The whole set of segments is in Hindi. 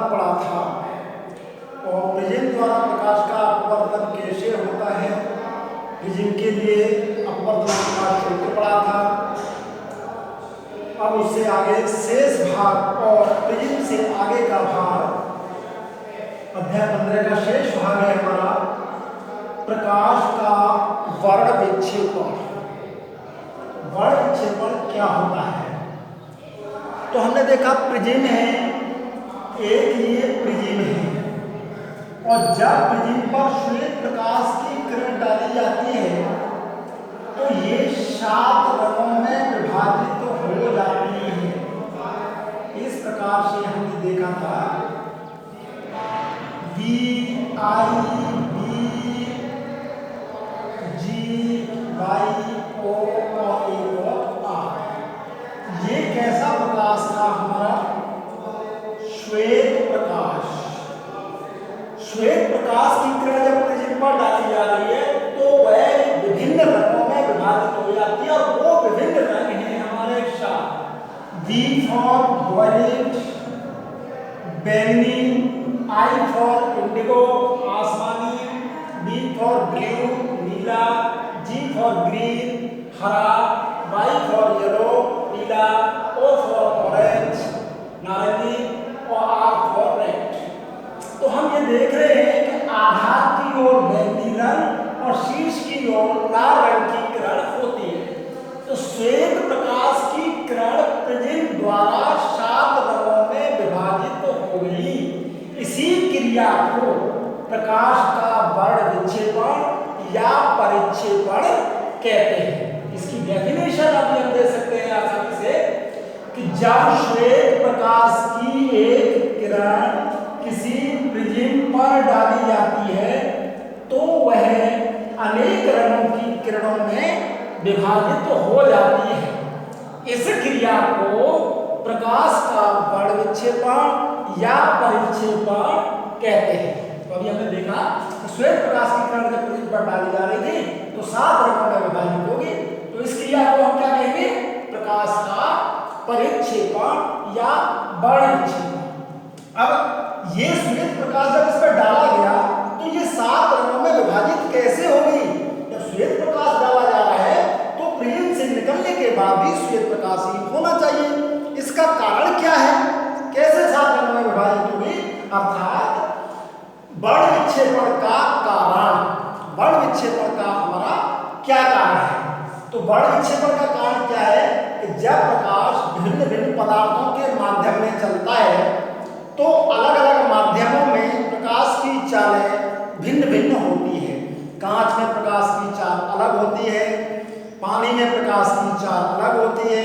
पढ़ा था और प्रिज्म द्वारा प्रकाश का अपवर्तन कैसे होता है, प्रिज्म के लिए अपवर्तन का सूत्र पढ़ा था। अब उससे आगे शेष भाग और प्रिज्म से आगे का भाग, अध्याय 15 का शेष भाग है हमारा प्रकाश का वर्ण विक्षेपण। वर्ण विक्षेपण क्या होता है? तो हमने देखा प्रिज्म है, एक ये प्रिज्म है और जब प्रिज्म पर श्वेत प्रकाश की किरण डाली जाती है तो ये 7 रंगों में विभाजित हो जाती है। इस प्रकार से हमने देखा था V, I, B, G, Y, O और एक R। ये कैसा प्रकाश था हमारा? श्वेत प्रकाश। श्वेत प्रकाश की किरण जब प्रिज्म पर डाली जा रही है तो वह विभिन्न रंगों में विभाजित हो जाती है और वो विभिन्न रंग हैं हमारे साथ। V for violet, बैंगनी, I for इंडिगो आसमानी, B for blue Neela, G for green हरा, Y for येलो पीला, O for ऑरेंज नारंगी और R for रेड। तो हम ये देख रहे हैं कि आधार की ओर बैंगनी रंग और शीर्ष की ओर लाल रंग की किरण होती है। तो श्वेत प्रकाश की किरण प्रिज्म द्वारा 7 रंगों में विभाजित हो गई। इसी क्रिया को प्रकाश का वर्ण विक्षेपण या परिक्षेपण कहते हैं। इसकी डेफिनेशन अभी हम दे सकते हैं आसानी से कि जब श्वेत प्रकाश की एक किरण किसी प्रिज्म पर डाली जाती है तो वह अनेक रंगों की किरणों में विभाजित हो जाती है। इस क्रिया को प्रकाश का वर्ण विक्षेपण या परिक्षेपण कहते हैं। तो अभी हमने देखा कि श्वेत प्रकाश की किरण जब प्रिज्म पर डाली जा रही थी तो 7 रंगों में विभाजित होगी। तो इस क्रिया को हम क्या कहेंगे? प्रकाश का परिक्षेपण या वर्ण विक्षेपण। अब ये श्वेत प्रकाश जब इस पर डाला गया तो ये 7 रंगों में विभाजित कैसे होगी? जब श्वेत प्रकाश डाला जा रहा है तो प्रिज्म से निकलने के बाद भी श्वेत प्रकाश ही होना चाहिए। इसका कारण क्या है? कैसे 7 रंगों में विभाजित होगी? अर्थात वर्ण विक्षेपण का कारण, वर्ण विक्षेपण का हमारा क्या कारण है? तो वर्ण विक्षेपण का कारण क्या है कि जब प्रकाश भिन्न भिन्न पदार्थों के माध्यम में चलता है तो अलग अलग माध्यमों में प्रकाश की चालें भिन्न भिन्न होती है। कांच में प्रकाश की चाल अलग होती है, पानी में प्रकाश की चाल अलग होती है,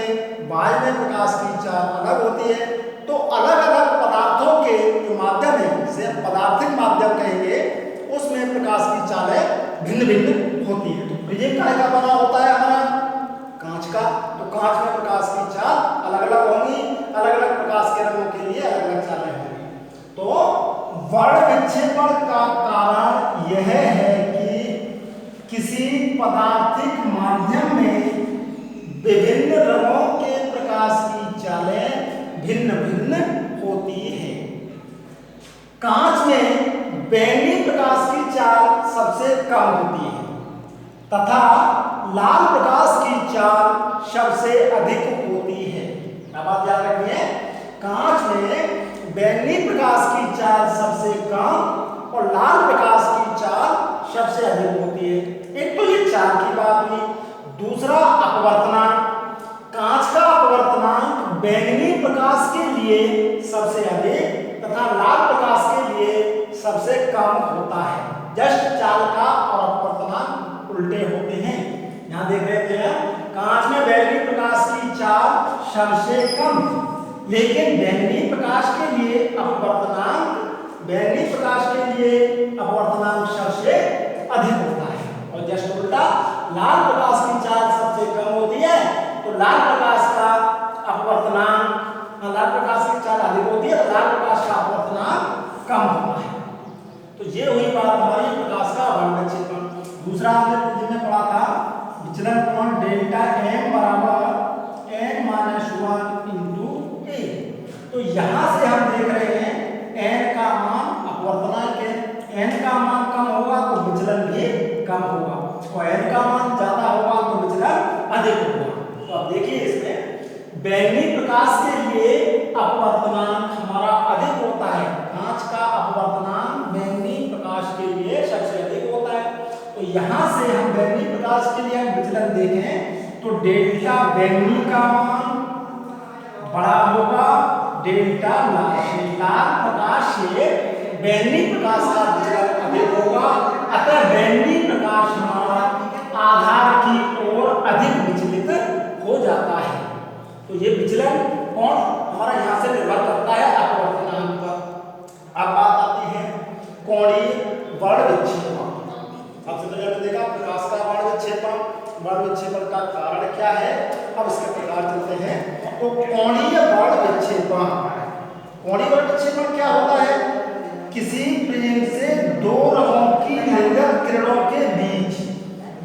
वायु में प्रकाश की चाल अलग होती है। तो अलग अलग पदार्थों के जो माध्यम है, जिसे पदार्थिक माध्यम कहेंगे, उसमें प्रकाश की चालें भिन्न भिन्न होती है। तो प्रिज्म का बना होता है हमारा कांच का, तो कांच में प्रकाश की चाल अलग अलग होंगी, अलग अलग प्रकाश के रंगों के लिए अलग अलग चालें होंगी। तो वर्ण विक्षेपण का कारण यह है कि किसी पदार्थिक माध्यम में विभिन्न रंगों के प्रकाश की चालें भिन्न भिन्न होती है। कांच में बैंगनी प्रकाश की चाल सबसे कम होती है तथा लाल प्रकाश की चाल सबसे अधिक होती है। अब आप याद रखिए, कांच में बैंगनी प्रकाश की चाल सबसे कम और लाल प्रकाश की चाल सबसे अधिक होती है। एक तो ये चाल की बात हुई। दूसरा अपवर्तनांक, कांच का अपवर्तनांक बैंगनी प्रकाश के लिए सबसे अधिक तथा लाल प्रकाश के लिए सबसे कम होता है। जस्ट चाल का और अपवर्तनांक उल्टे होते हैं। यहाँ देख रहे थे, कांच में बैंगनी प्रकाश की चाल सबसे कम, लेकिन बैंगनी प्रकाश के लिए अपवर्तनांक, बैंगनी प्रकाश के लिए अपवर्तनांक सबसे अधिक होता है। और जस्ट उल्टा, लाल प्रकाश की चाल सबसे कम होती है तो लाल प्रकाश का अपवर्तनांक, लाल प्रकाश की चाल अधिक होती है तो लाल प्रकाश का अपवर्तनांक कम होता है। तो ये हुई बात हमारी प्रकाश का वर्ण विक्षेपण। दूसरा हमने जिसमें पढ़ा था विचलन कोण डेल्टा m बराबर n - 1 × a। तो यहां से हम देख रहे हैं n यहाँ से हम बैंगनी प्रकाश के लिए हम विचलन देखें तो डेल्टा बैंगनी का मान बड़ा होगा डेल्टा लाल प्रकाश से बैंगनी प्रकाश का विचलन अधिक होगा, अतः बैंगनी प्रकाश मान आधार की ओर अधिक विचलित हो जाता है। तो ये विचलन कौन हमारा यहाँ से निर्भर करता है अपवर्तनांक पर। अब बात आती है कोणीय वर्ण विक्षेपण। सबसे पहले हमने देखा प्रकाश का वर्ण विक्षेपण का कारण क्या है, अब इसके प्रकार चलते हैं। तो कोणीय वर्ण विक्षेपण, कोणीय वर्ण विक्षेपण क्या होता है, किसी प्रिज्म से दो रंगों की निर्गत किरणों के बीच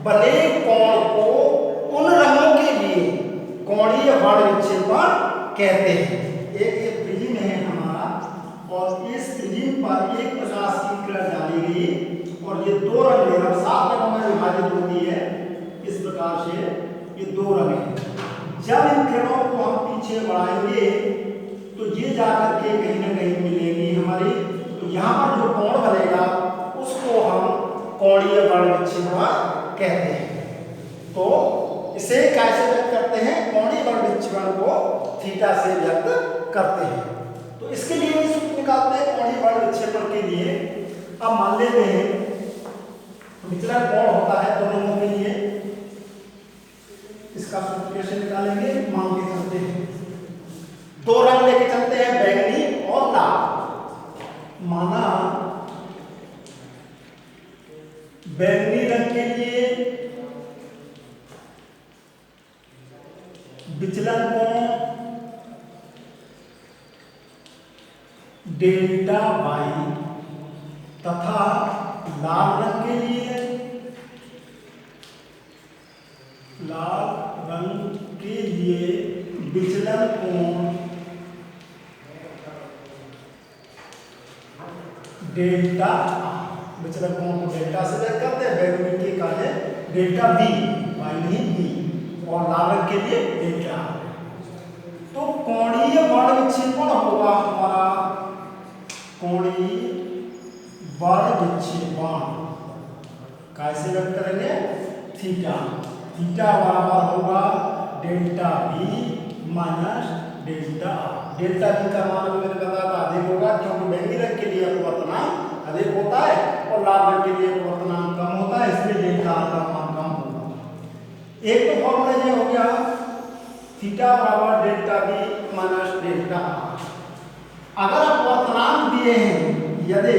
बने कोण को उन रंगों के लिए कोणीय वर्ण विक्षेपण कहते हैं। एक ये प्रिज्म है हमारा और इस प्रिज्म पर एक प्रकाश की किरण डाली गई और ये दो रंग है, 7 रंगों में विभाजित होती है। इस प्रकार से ये दो रंग हैं। जब इन किरणों को हम पीछे बढ़ाएंगे तो ये जाकर के कहीं ना कहीं मिलेंगी हमारी, तो यहाँ पर जो कोण बनेगा उसको हम कोणीय वर्ण विक्षेपण कहते हैं। तो इसे कैसे व्यक्त करते हैं, कोणीय वर्ण विक्षेपण को थीटा से व्यक्त करते हैं। तो इसके लिए भी सूत्र निकालते हैं कोणीय वर्ण विक्षेपण के लिए। अब मान लेते हैं विचलन कोण होता है दोनों रंगों के लिए, इसका सूत्र कैसे निकालेंगे, मान के चलते हैं दो रंग लेके चलते हैं बैंगनी और लाल। माना बैंगनी रंग के लिए विचलन कोण डेल्टा वाई तथा लाल रंग के लिए विचलन कोण डेल्टा, विचलन कोण को डेल्टा से व्यक्त करते हैं। बैंगनी के काले डेल्टा बी, वाई नहीं बी, और लाल रंग के लिए डेल्टा। तो कोणीय वर्ण विक्षेपण होगा हमारा, कोणीय वर्ण विक्षेपण कैसे व्यक्त करेंगे, थीटा, थीटा बराबर होगा delta B minus delta. Delta B का मान मैंने बताया था अधिक होगा, क्योंकि बैंगनी रंग के लिए अपवर्तनांक अधिक होता है और लाल रंग के लिए अपवर्तनांक कम होता है, इसलिए डेल्टा का मान कम होगा। एक तो फॉर्मूला ये हो गया थीटा बराबर डेल्टा बी माइनस डेल्टा। अगर अपवर्तनांक दिए हैं, यदि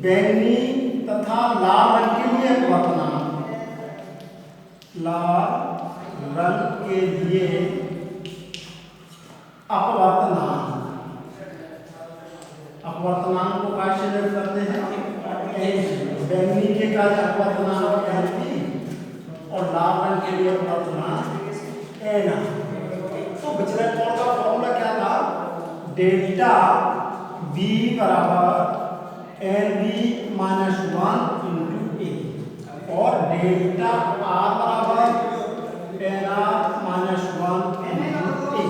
बैंगनी तथा लाल रंग के लिए अपवर्तनांक, लाल रंग के लिए अपवर्तनांक, अपवर्तनांक को कैसे व्यक्त करते हैं, बैंगनी के का अपवर्तनांक एन और लाल रंग के लिए अपवर्तनांक एन। तो विचलन कोण का फॉर्मूला क्या था, डेल्टा बी बराबर एन बी माइनस 1 इंटू ए और डेल्टा आर बराबर एन आर माइनस 1 इंटू ए।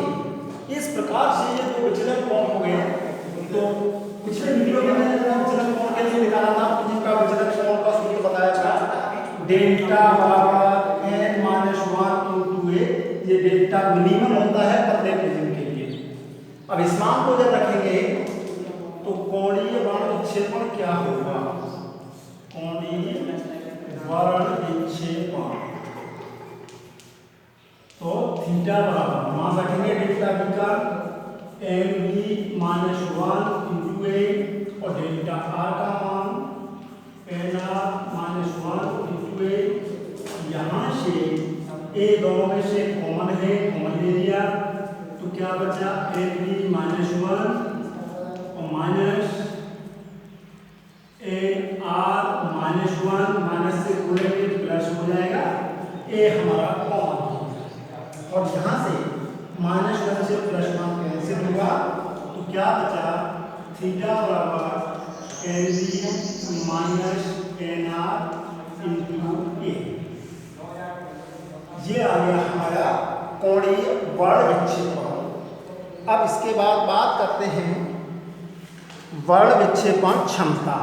इस प्रकार से ये दो विचलन कोण हो गए। तो पिछले वीडियो में मैंने विचलन कोण के लिए निकाला था, जिनका विचलन कोण का सूत्र बताया था डेल्टा बराबर एन माइनस 1 इंटू ए। ये डेल्टा मिनिमम होता है प्रत्येक प्रिज्म के लिए। अब इस मान को जब रखेंगे तो कोणीय वर्ण विक्षेपण क्या होगा, कोणीय वर्ण विक्षेपण, तो थीटा बराबर मान रखेंगे डेल्टा बी का एन बी माइनस 1 इंटू ए और डेल्टा आर का मान एन आर माइनस 1 इंटू ए। यहाँ से ए दोनों में से कॉमन है, कॉमन ले लिया तो क्या बचा एन बी माइनस 1 और minus N R minus 1, minus से जोड़ेंगे प्लस हो जाएगा, ए हमारा कॉमन। और यहाँ से माइनस 1 से प्लस 1 कैंसिल होगा तो क्या बचा थीटा बराबर N B minus N R into A. ये आ गया हमारा कोणीय वर्ण विक्षेपण। अब इसके बाद बात करते हैं वर्ण विक्षेपण क्षमता।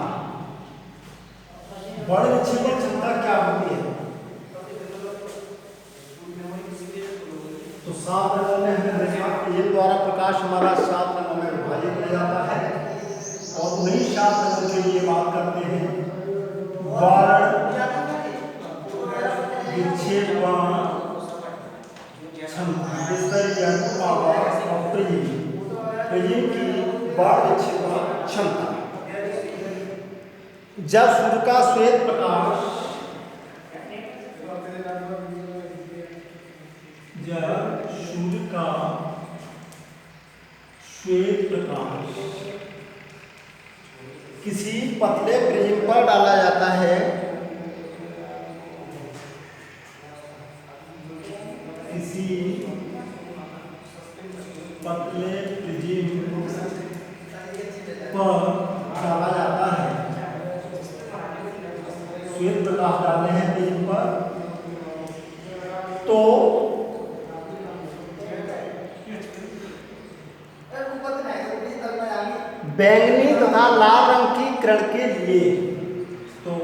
वर्ण विक्षेपण क्षमता क्या होती है? तो 7 रंगों में हमने देखा ये द्वारा प्रकाश हमारा 7 रंगों में विभाजित हो जाता है और उन्हीं 7 रंगों के लिए बात करते हैं वर्ण विक्षेपण क्षमता। प्रिज्म की वर्ण विक्षेपण क्षमता। जब सूर्य का श्वेत प्रकाश किसी पतले प्रिज्म पर डाला जाता है, किसी पतले प्रिज्म पर डाला जाता है, श्वेत प्रकाश डालते हैं प्रिज्म पर, तो बैंगनी तथा लाल रंग की किरण के लिए, तो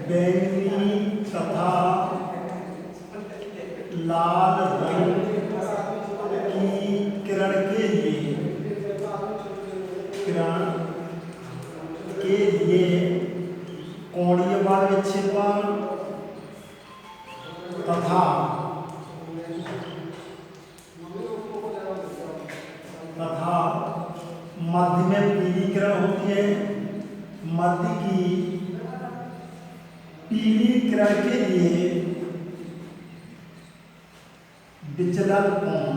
बैंगनी तथा लाल रंग की किरण के लिए, कोणीय वर्ण विक्षेपण तथा मध्य में पीली किरण होती है, मध्य की पीली किरण के लिए विचलन कोण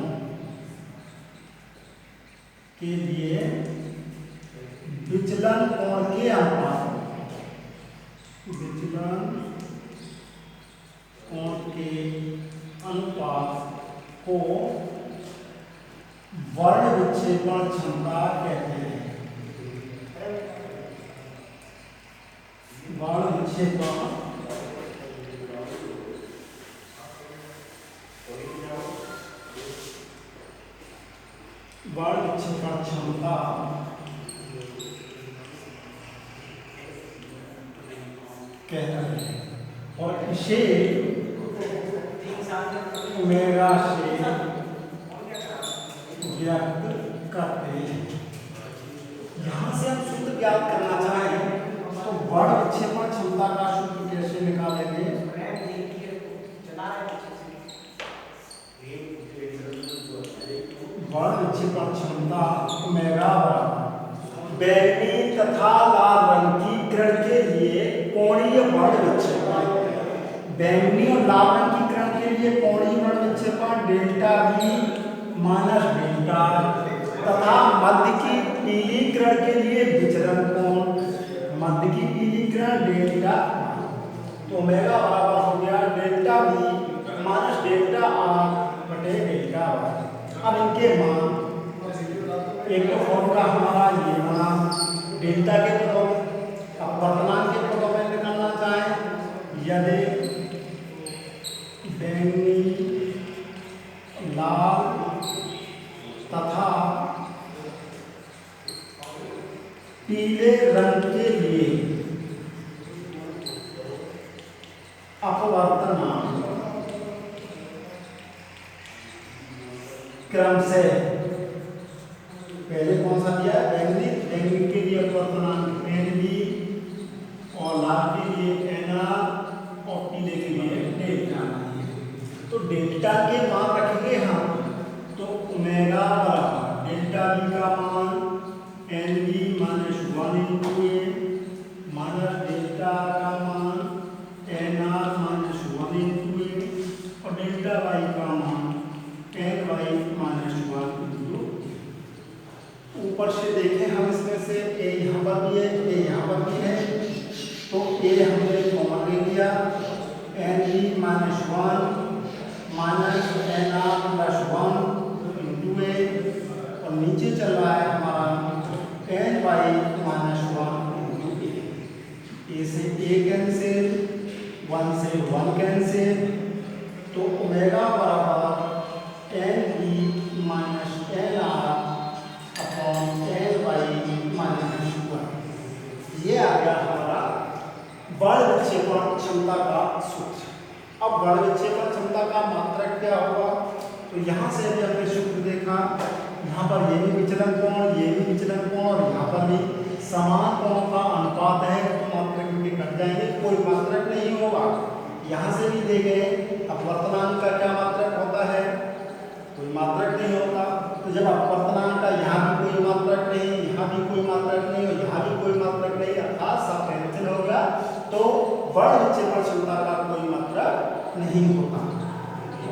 के लिए विचलन कोण के अनुपात, विचलन कोण के अनुपात को वर्ण विक्षेपण क्षमता कहते हैं। वर्ण विक्षेपण क्षमता कहते हैं और इसे ओमेगा से व्यक्त करते हैं। यहाँ से हम सूत्र ज्ञात करना चाहें तो वर्ण विक्षेपण क्षमता का सूत्र कैसे निकालेंगे? वर्ण विक्षेपण क्षमता ओमेगा बैंगनी तथा लाल रंग की किरण के लिए कोणीय वर्ण विक्षेपण, बैंगनी और लाल रंग की किरण के लिए कोणीय वर्ण विक्षेपण डेल्टा V माइनस डेल्टा तथा मध्य की पीली किरण के लिए विचलन कोण, मध्य की पीली किरण डेल्टा, तो ओमेगा बराबर हो गया delta V minus delta R बटे डेल्टा Y। अब इनके मान, एक तो फॉर्मूला हमारा ये बना डेल्टा के पदों में, अब वर्तमान के पदों में निकालना चाहें, यदि बैंगनी लाल तथा पीले रंग के लिए अपवर्तनांक क्रम से, पहले कौन सा दिया? बैंगनी के लिए अपवर्तनांक NB और लाल के लिए NR और पीले के लिए डेल्टा। तो डेल्टा के मान रखेंगे हम, तो ओमेगा बराबर डेल्टा V का मान NB minus 1 into A minus delta का मान NR माइनस 1 इंटू A और डेल्टा Y का मान NY माइनस 1 इंटू। ऊपर से देखें हम इसमें से A यहाँ पर भी है, A यहाँ पर भी है, तो A हमने कॉमन ले लिया, NB minus 1 minus NR plus 1 into A और नीचे चल रहा है हमारा NY minus 1 into A। A से A कैंसिल, 1 से 1 कैंसिल, तो ओमेगा बराबर NB minus NR upon NY minus 1। ये आ गया हमारा वर्ण विक्षेपण क्षमता का सूत्र। अब वर्ण विक्षेपण क्षमता का मात्रक क्या होगा, तो यहाँ से भी हमने सूत्र देखा, यहाँ पर ये भी विचलन कोण, ये भी विचलन कोण और यहाँ पर भी समान कोणों का अनुपात है, तो मात्रक में कट जाएंगे, कोई मात्रक नहीं होगा। यहाँ से भी देखे अपवर्तनांक का क्या मात्रक होता है, कोई मात्रक नहीं होता। तो जब अपवर्तनांक का यहाँ भी कोई मात्रक नहीं, यहाँ भी कोई मात्रक नहीं और यहाँ भी कोई मात्रक नहीं, अर्थात सापेक्षिक हो गया, तो वर्ण विक्षेपण क्षमता का कोई मात्रक नहीं होता। तो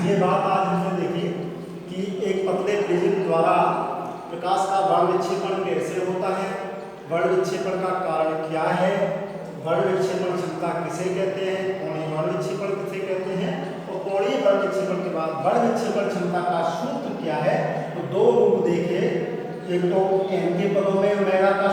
ये बात आज हमने देखी कि एक पतले प्रिज्म द्वारा प्रकाश का वर्ण विक्षेपण कैसे होता है, वर्ण विक्षेपण का कारण क्या है, वर्ण विक्षेपण क्षमता किसे कहते हैं, कोणीय वर्ण विक्षेपण किसे कहते हैं, और कोणीय वर्ण विक्षेपण के बाद वर्ण विक्षेपण क्षमता का सूत्र क्या है। तो दो रूप देखे, एक तो n के पदों में ओमेगा का